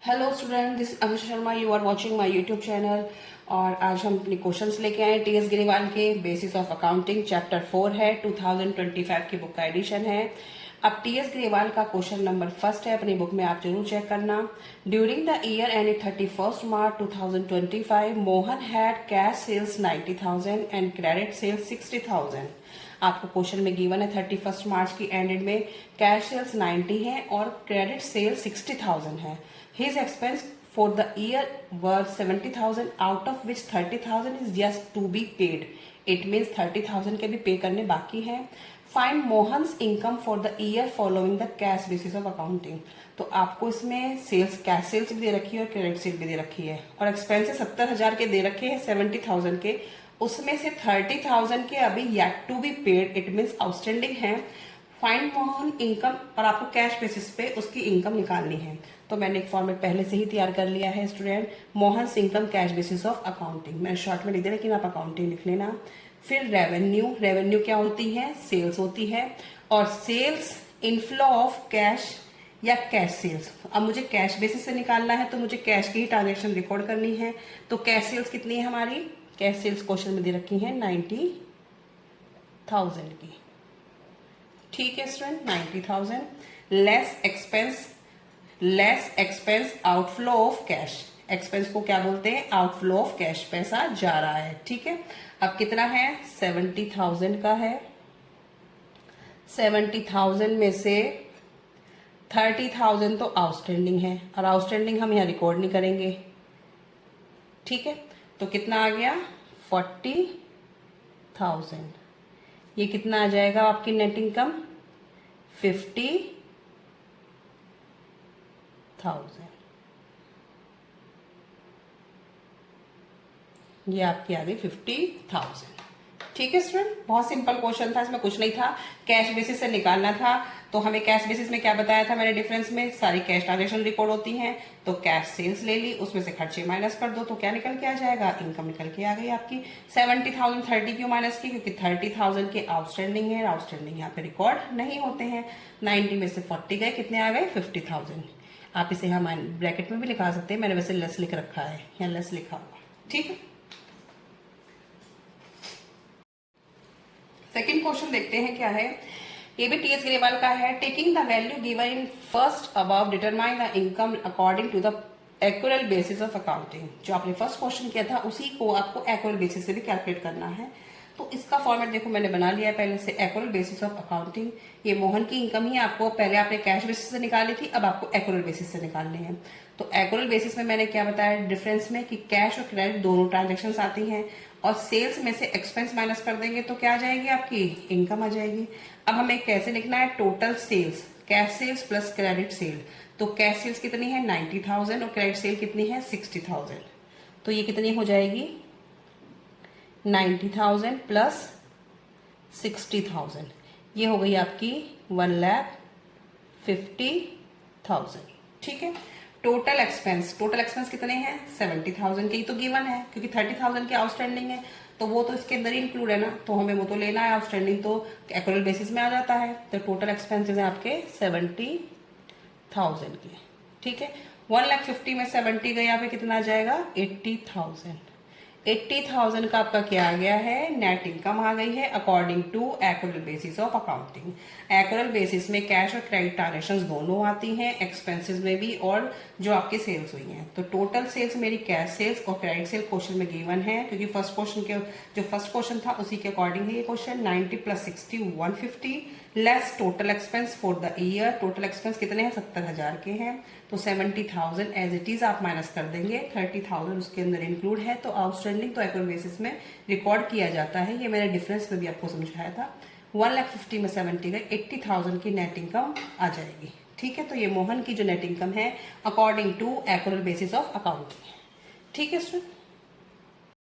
Hello student, this Abhishek Sharma. You are watching my YouTube channel. और आज हम अपने क्वेश्चंस लेके आए टीएस ग्रेवाल के बेसिस ऑफ अकाउंटिंग चैप्टर 4 है। 2025 की बुक का एडिशन है। अब टीएस ग्रेवाल का क्वेश्चन नंबर फर्स्ट है, अपनी बुक में आप जरूर चेक करना। During the year ended 31 March 2025 Mohan had cash sales 90,000 and credit sales 60,000। आपको क्वेश्चन में गिवन है 31 मार्च की एंडेड में कैश सेल्स 90 है और क्रेडिट सेल्स 60,000 है। His expense for the year were 70,000, out of which 30,000 is just to be paid. It means 30,000 के भी पे करने बाकी हैं। Find Mohan's income for the year following the cash basis of accounting. तो आपको इसमें सेल्स, कैश सेल्स भी दे रखी है और क्रेडिट सेल भी दे रखी है और एक्सपेंसेस 70,000 के दे रखे हैं 70,000 के, उसमें से 30,000 के अभी yet to be paid, it means outstanding है। फाइंड मोहन इनकम और आपको कैश बेसिस पे उसकी इनकम निकालनी है। तो मैंने एक फॉर्मेट पहले से ही तैयार कर लिया है student, Mohan income cash basis of accounting. मैंने शॉर्ट में लिख दिया, लेकिन आप अकाउंटिंग लिख लेना। फिर रेवेन्यू, रेवेन्यू क्या होती है? सेल्स होती है। और सेल्स इनफ्लो ऑफ कैश या कैश सेल्स। अब मुझे कैश बेसिस से निकालना है तो मुझे कैश की ही ट्रांजेक्शन रिकॉर्ड करनी है। तो कैश सेल्स कितनी है हमारी? कैश सेल्स क्वेश्चन में दे रखी है 90,000 की। ठीक है student, 90,000 less expense outflow of cash. Expense को क्या बोलते हैं? आउटफ्लो ऑफ कैश, पैसा जा रहा है। ठीक है, अब कितना है? 70,000 का है। 70,000 में से 30,000 तो आउटस्टैंडिंग है और आउटस्टैंडिंग हम यहाँ रिकॉर्ड नहीं करेंगे। ठीक है, तो कितना आ गया? 40,000। ये कितना आ जाएगा आपकी नेट इनकम? 50,000। ये आपकी आ गई 50,000। ठीक है स्टूडेंट, बहुत सिंपल क्वेश्चन था, इसमें कुछ नहीं था, कैश बेसिस से निकालना था। तो हमें कैश बेसिस में क्या बताया था मैंने? डिफरेंस में सारी कैश ट्रांजेक्शन रिकॉर्ड होती हैं। तो कैश सेल्स ले ली, उसमें से खर्चे माइनस कर दो तो क्या निकल के आ जाएगा? इनकम निकल के आ गई आपकी 70,000। 30 क्यों माइनस की? क्योंकि 30,000 के आउटस्टैंडिंग है, आउटस्टैंडिंग यहाँ पे रिकॉर्ड नहीं होते हैं। 90 में से 40 गए, कितने आ गए? 50,000। आप इसे हम ब्रैकेट में भी लिखा सकते हैं, मैंने वैसे लेस लिख रखा है, यहाँ लेस लिखा हुआ। ठीक है, सेकेंड क्वेश्चन देखते हैं क्या है। ये भी टीएस ग्रेवाल का है। Taking the value given in first above determine the income according to the accrual basis of accounting. जो आपने फर्स्ट क्वेश्चन किया था उसी को आपको एक्यूरल बेसिस से भी कैलकुलेट करना है। तो इसका फॉर्मेट देखो मैंने बना लिया है पहले से, एक्यूरल बेसिस ऑफ अकाउंटिंग। ये मोहन की इनकम ही आपको, पहले आपने कैश बेसिस से निकाली थी, अब आपको एक्यूरल बेसिस से निकालनी है। तो एक्यूरल बेसिस में मैंने क्या बताया डिफरेंस में कि कैश और क्रेडिट दोनों ट्रांजेक्शन आती हैं और सेल्स में से एक्सपेंस माइनस कर देंगे तो क्या आ जाएगी? आपकी इनकम आ जाएगी। अब हमें कैसे लिखना है? Total sales, cash sales plus credit sale. तो कैश सेल्स कितनी है? 90,000 और क्रेडिट सेल कितनी है? 60,000। तो ये कितनी हो जाएगी? 90,000 प्लस 60,000। ये हो गई आपकी 1,50,000। ठीक है, टोटल एक्सपेंस कितने हैं? 70,000 के ही तो गिवन है, क्योंकि 30,000 के आउटस्टैंडिंग है तो वो तो इसके अंदर इंक्लूड है ना, तो हमें वो तो लेना है। आउटस्टैंडिंग तो एक्यूरल बेसिस में आ जाता है। तो टोटल एक्सपेंसेस है आपके 70,000 के। ठीक है, 1,50,000 में 70 गए, यहाँ पे कितना आ जाएगा? 80,000। 80,000 का आपका क्या आ गया है? नेट इनकम आ गई है according to accrual basis of accounting. Accrual basis में कैश और क्रेडिट ट्रांजेक्शंस दोनों आती हैं, एक्सपेंसेस में भी और जो आपकी सेल्स हुई हैं। तो टोटल सेल्स मेरी कैश सेल्स और क्रेडिट सेल क्वेश्चन में गिवन है, क्योंकि फर्स्ट क्वेश्चन था उसी के अकॉर्डिंग है ये question. 90 plus 60 150 less total expense for the year. Total expense कितने हैं? 70,000 के हैं। तो 70,000 एज इट इज आप माइनस कर देंगे, 30,000 उसके अंदर इंक्लूड है। तो आउटस्टैंडिंग तो एक्यूरल बेसिस में रिकॉर्ड किया जाता है, ये मैंने डिफरेंस में भी आपको समझाया था। 1,50,000 में 70 गए, 80,000 की नेट इनकम आ जाएगी। ठीक है, तो ये मोहन की जो नेट इनकम है according to accrual basis of accounting. ठीक है स्टूडेंट।